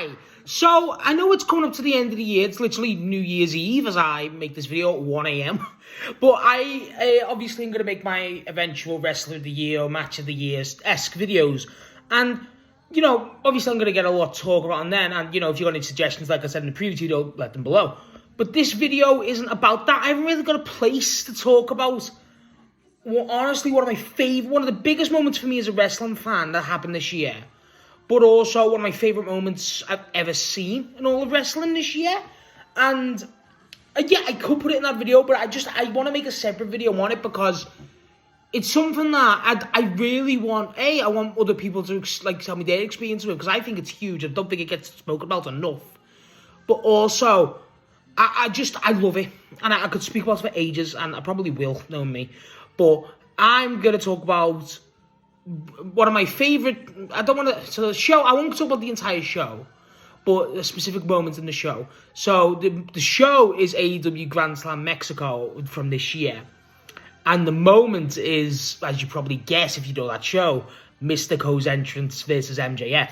Hi. So, I know it's coming up to the end of the year. It's literally New Year's Eve as I make this video at 1 a.m. But I obviously am going to make my eventual Wrestler of the Year or Match of the Year-esque videos. And, you know, obviously I'm going to get a lot to talk about on then. And, you know, if you've got any suggestions, like I said in the previous video, let them below. But this video isn't about that. I haven't really got a place to talk about. Well, honestly, one of the biggest moments for me as a wrestling fan that happened this year. But also one of my favourite moments I've ever seen in all of wrestling this year. And, yeah, I could put it in that video, but I want to make a separate video on it because it's something that I really want. I want other people to, like, tell me their experience with it because I think it's huge. I don't think it gets spoken about enough. But also, I love it. And I could speak about it for ages, and I probably will, knowing me. But I'm going to talk about one of my favourite, I won't talk about the entire show, but specific moments in the show. So, the show is AEW Grand Slam Mexico from this year. And the moment is, as you probably guess if you know that show, Mistico's entrance versus MJF.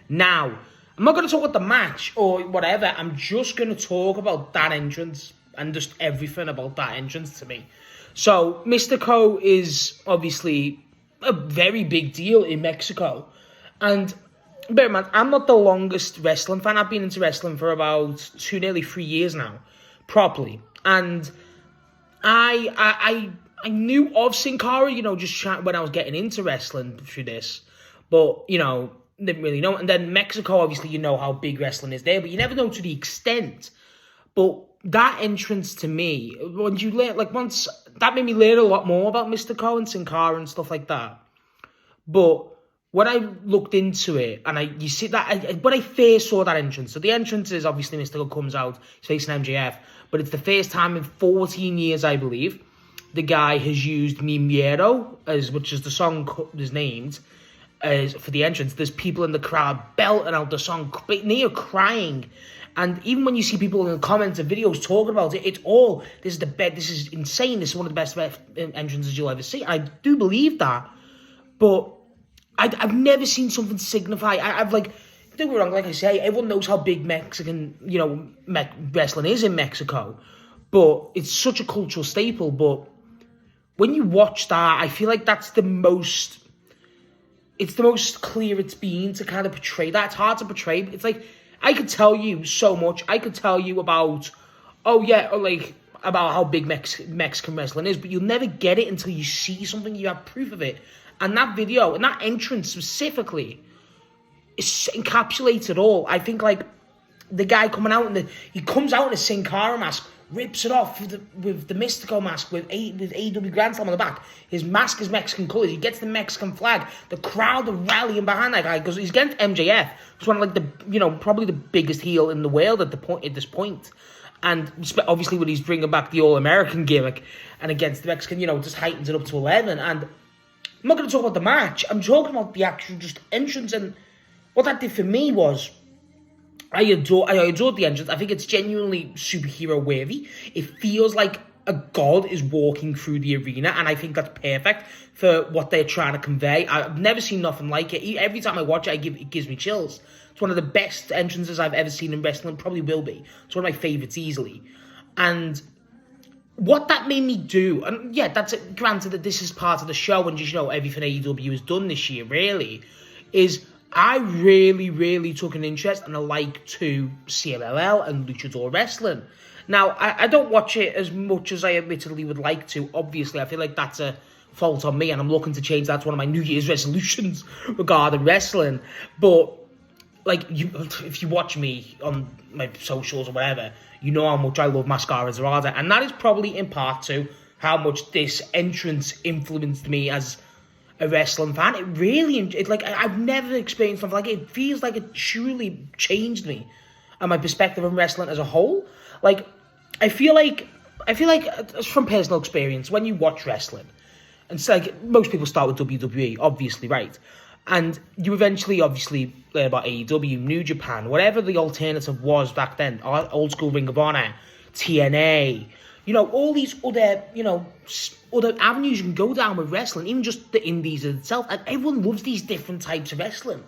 Now, I'm not going to talk about the match or whatever, I'm just going to talk about that entrance and just everything about that entrance to me. So, Mistico is obviously a very big deal in Mexico. And, bear in mind, I'm not the longest wrestling fan. I've been into wrestling for about nearly 3 years now, properly. And I knew of Sin Cara, you know, just when I was getting into wrestling through this. But, you know, didn't really know. And then Mexico, obviously, you know how big wrestling is there, but you never know to the extent. But that entrance to me, that made me learn a lot more about Mistico and Sin Cara and stuff like that. But when I looked into it, and you see that, when I first saw that entrance, so the entrance is obviously Mistico comes out, he's facing MJF, but it's the first time in 14 years, I believe, the guy has used Mi Miedo, which is the song is named, for the entrance. There's people in the crowd belting out the song, near crying. And even when you see people in the comments and videos talking about it, this is insane, this is one of the best entrances you'll ever see. I do believe that, but I've never seen something signify. Don't get me wrong, like I say, everyone knows how big Mexican, you know, wrestling is in Mexico, but it's such a cultural staple. But when you watch that, I feel like that's the most clear it's been to kind of portray that. It's hard to portray. It's like, I could tell you so much. I could tell you about, about how big Mexican wrestling is, but you'll never get it until you see something, you have proof of it. And that video, and that entrance specifically, encapsulates it all. I think, like, the guy coming out, he comes out in a Sin Cara mask, rips it off with the Mistico mask, with AEW Grand Slam on the back. His mask is Mexican colours. He gets the Mexican flag. The crowd are rallying behind that guy because he's against MJF. He's one of, like, probably the biggest heel in the world at this point. And obviously when he's bringing back the All-American gimmick and against the Mexican, you know, just heightens it up to 11. And I'm not going to talk about the match. I'm talking about the actual just entrance, and what that did for me was I adored the entrance. I think it's genuinely superhero worthy. It feels like a god is walking through the arena, and I think that's perfect for what they're trying to convey. I've never seen nothing like it. Every time I watch it, it gives me chills. It's one of the best entrances I've ever seen in wrestling. Probably will be. It's one of my favourites easily. And what that made me do, and yeah, that's it, granted that this is part of the show and just, you know, everything AEW has done this year, really, is I really, really took an interest and a like to CMLL and Luchador Wrestling. Now, I don't watch it as much as I admittedly would like to. Obviously, I feel like that's a fault on me, and I'm looking to change that. That's one of my New Year's resolutions regarding wrestling. But, like, if you watch me on my socials or whatever, you know how much I love Mascara Dorada. And that is probably in part to how much this entrance influenced me as a wrestling fan. It really, I've never experienced something like it. It feels like it truly changed me and my perspective on wrestling as a whole. Like, I feel like from personal experience, when you watch wrestling, and it's like most people start with WWE, obviously, right? And you eventually, obviously, learn about AEW, New Japan, whatever the alternative was back then, old school Ring of Honor, TNA, you know, all these other, you know, other avenues you can go down with wrestling, even just the indies itself. And everyone loves these different types of wrestling.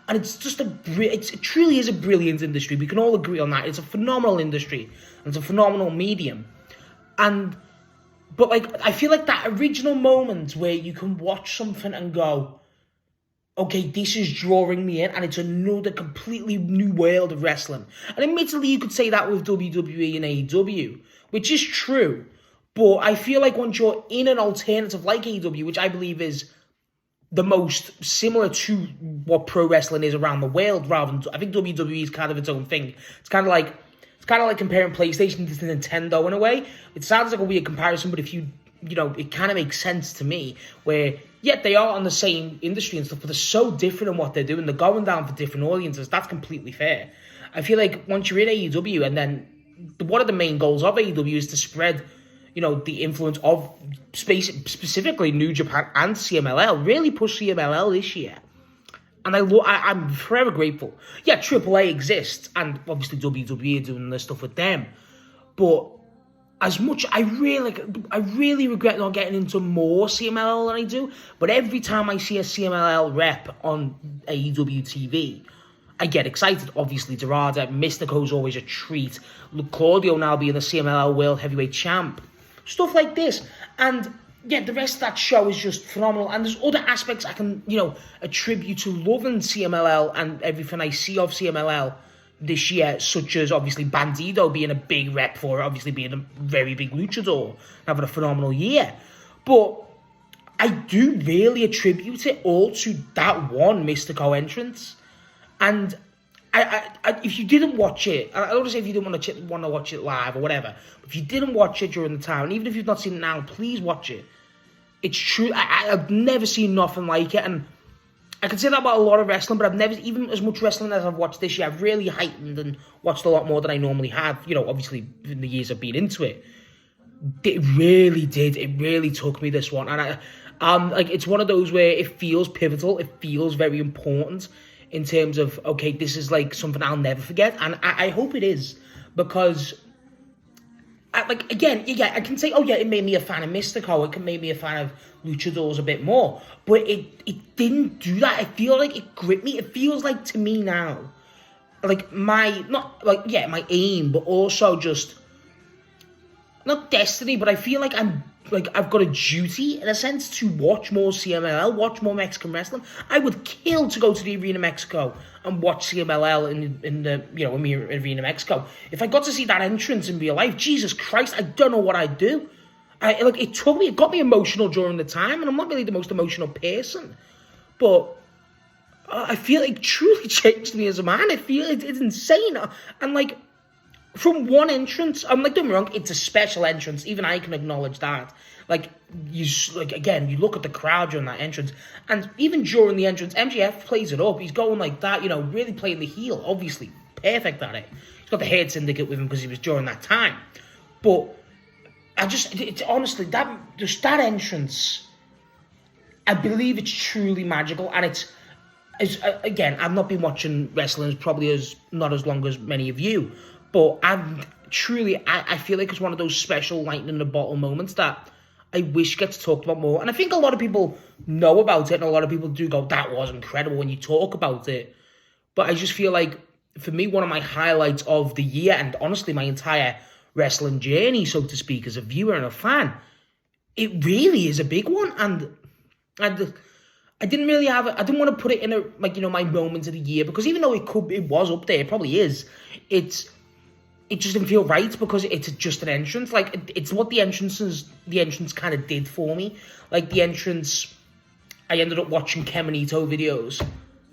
And it's just it truly is a brilliant industry. We can all agree on that. It's a phenomenal industry, and it's a phenomenal medium. But like, I feel like that original moment where you can watch something and go, okay, this is drawing me in, and it's another completely new world of wrestling. And admittedly, you could say that with WWE and AEW, which is true. But I feel like once you're in an alternative like AEW, which I believe is the most similar to what pro wrestling is around the world, rather than, I think WWE is kind of its own thing. It's kind of like comparing PlayStation to Nintendo in a way. It sounds like a weird comparison, but if you know, it kind of makes sense to me, where, yeah, they are on the same industry and stuff, but they're so different in what they're doing. They're going down for different audiences. That's completely fair. I feel like once you're in AEW, and then one of the main goals of AEW is to spread, you know, the influence of specifically New Japan and CMLL, really push CMLL this year. And I'm forever grateful. Yeah, AAA exists, and obviously WWE are doing this stuff with them. But as much, I really regret not getting into more CMLL than I do. But every time I see a CMLL rep on AEW TV, I get excited. Obviously, Dorada, Mistico's always a treat. Claudio now being the CMLL World Heavyweight Champ. Stuff like this. And yeah, the rest of that show is just phenomenal. And there's other aspects I can, you know, attribute to loving CMLL and everything I see of CMLL this year, such as obviously Bandido being a big rep for it, obviously being a very big luchador, having a phenomenal year. But I do really attribute it all to that one Mistico entrance. And I if you didn't watch it, I don't want to say if you didn't want to watch it live or whatever, but if you didn't watch it during the time, and even if you've not seen it now, please watch it. It's true. I've never seen nothing like it, and I can say that about a lot of wrestling, but I've never, even as much wrestling as I've watched this year, I've really heightened and watched a lot more than I normally have, you know, obviously in the years I've been into it. It really did. It really took me, this one. And like, it's one of those where it feels pivotal. It feels very important in terms of, okay, this is like something I'll never forget. And I hope it is, because like, again, yeah, I can say, oh yeah, it made me a fan of Mistico. It can make me a fan of luchadors a bit more. But it didn't do that. I feel like it gripped me. It feels like, to me now, like my aim, but also just, not destiny, but I feel like I've got a duty, in a sense, to watch more CMLL, watch more Mexican wrestling. I would kill to go to the Arena Mexico and watch CMLL in the, you know, in the Arena Mexico. If I got to see that entrance in real life, Jesus Christ, I don't know what I'd do. It got me emotional during the time, and I'm not really the most emotional person, but I feel it truly changed me as a man. I feel it's insane, and like, from one entrance, I'm like, don't get me wrong, it's a special entrance. Even I can acknowledge that. Like, you look at the crowd during that entrance, and even during the entrance, MJF plays it up. He's going like that, you know, really playing the heel. Obviously, perfect at it. He's got the Hate Syndicate with him because he was during that time. But it's honestly, that entrance, I believe it's truly magical, and it's again, I've not been watching wrestling probably not as long as many of you. But I feel like it's one of those special lightning in the bottle moments that I wish gets talked about more. And I think a lot of people know about it, and a lot of people do go, that was incredible when you talk about it. But I just feel like, for me, one of my highlights of the year, and honestly my entire wrestling journey, so to speak, as a viewer and a fan, it really is a big one. And I didn't want to put it in my moment of the year, because even though it was up there, it probably is, it just didn't feel right, because it's just an entrance. Like, it's what the entrance kind of did for me. Like, the entrance, I ended up watching Kemonito videos,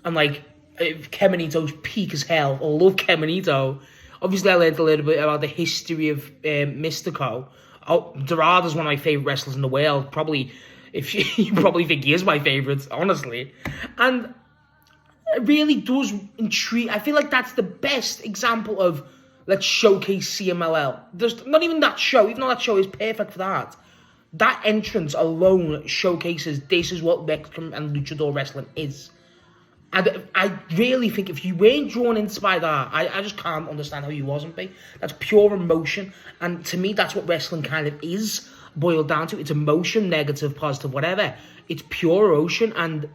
and like, Kemonito's peak as hell. I love Kemonito. Obviously, I learned a little bit about the history of Mistico. Dorada's one of my favorite wrestlers in the world. Probably, you probably think he is my favorite, honestly. And it really does intrigue. I feel like that's the best example of, let's showcase CMLL. There's not even that show, even though that show is perfect for that. That entrance alone showcases this is what Mexican and luchador wrestling is. And I really think if you weren't drawn into by that, I just can't understand how you wasn't be. That's pure emotion. And to me, that's what wrestling kind of is boiled down to. It's emotion, negative, positive, whatever. It's pure emotion, and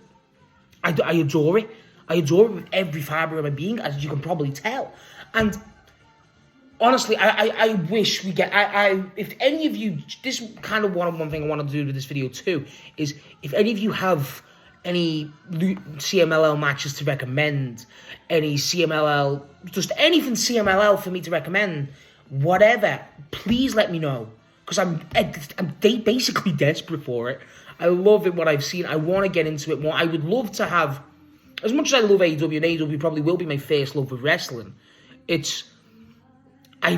I adore it. I adore it with every fibre of my being, as you can probably tell. And honestly, I wish we get... if any of you... This is kind of one thing I want to do with this video too, is if any of you have any CMLL matches to recommend, any CMLL... Just anything CMLL for me to recommend, whatever, please let me know. Because I'm basically desperate for it. I love it, what I've seen. I want to get into it more. I would love to have... As much as I love AEW, and AEW probably will be my first love of wrestling, I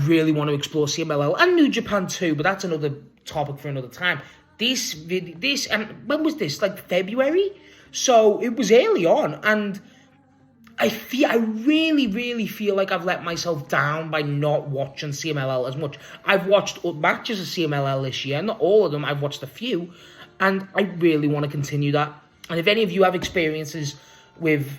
really want to explore CMLL and New Japan too, but that's another topic for another time. When was this? Like February? So it was early on, and I really, really feel like I've let myself down by not watching CMLL as much. I've watched matches of CMLL this year, not all of them, I've watched a few, and I really want to continue that. And if any of you have experiences with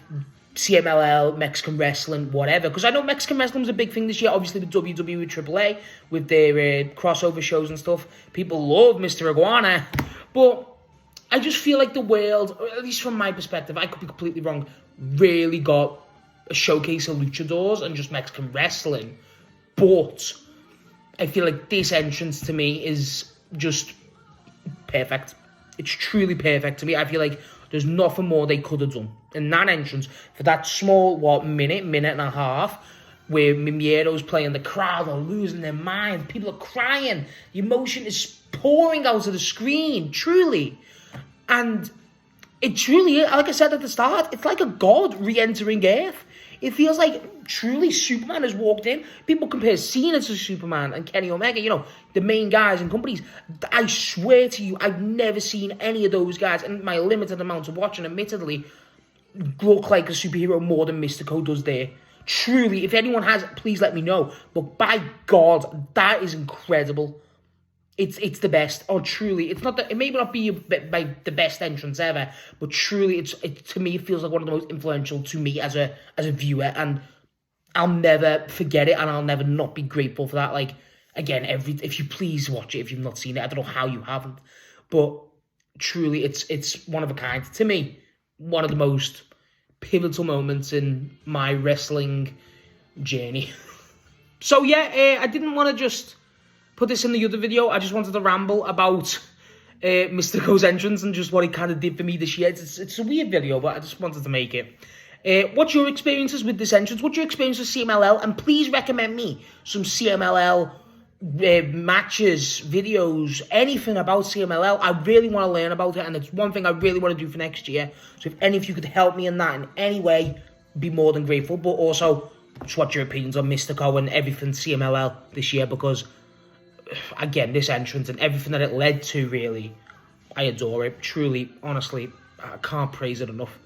CMLL, Mexican wrestling, whatever, because I know Mexican wrestling was a big thing this year, obviously with WWE, AAA, with their crossover shows and stuff. People love Mr. Iguana, but I just feel like the world, or at least from my perspective, I could be completely wrong, really got a showcase of luchadors and just Mexican wrestling. But I feel like this entrance to me is just perfect. It's truly perfect to me. I feel like there's nothing more they could have done. In that entrance, for that small, minute and a half, where Mimiero's playing, the crowd are losing their mind, people are crying, the emotion is pouring out of the screen, truly. And it truly, like I said at the start, it's like a god re-entering Earth. It feels like truly Superman has walked in. People compare Cena to Superman and Kenny Omega, the main guys and companies. I swear to you, I've never seen any of those guys, in my limited amount of watching, admittedly, look like a superhero more than Mistico does there. Truly, if anyone has, please let me know. But by God, that is incredible. It's the best. Oh, truly, it's not that it may not be the best entrance ever, but truly, to me, it feels like one of the most influential to me as a viewer, and I'll never forget it, and I'll never not be grateful for that. Like, again, if you please watch it if you've not seen it. I don't know how you haven't, but truly, it's one of a kind to me. One of the most pivotal moments in my wrestling journey. So yeah, I didn't want to just put this in the other video. I just wanted to ramble about Mistico's entrance and just what he kind of did for me this year. It's a weird video, but I just wanted to make it. What's your experiences with this entrance? What's your experience with CMLL? And please recommend me some CMLL matches, videos, anything about CMLL. I really want to learn about it, and it's one thing I really want to do for next year. So if any of you could help me in that in any way, be more than grateful. But also, just what's your opinions on Mistico and everything CMLL this year, because again, this entrance and everything that it led to, really, I adore it. Truly, honestly, I can't praise it enough.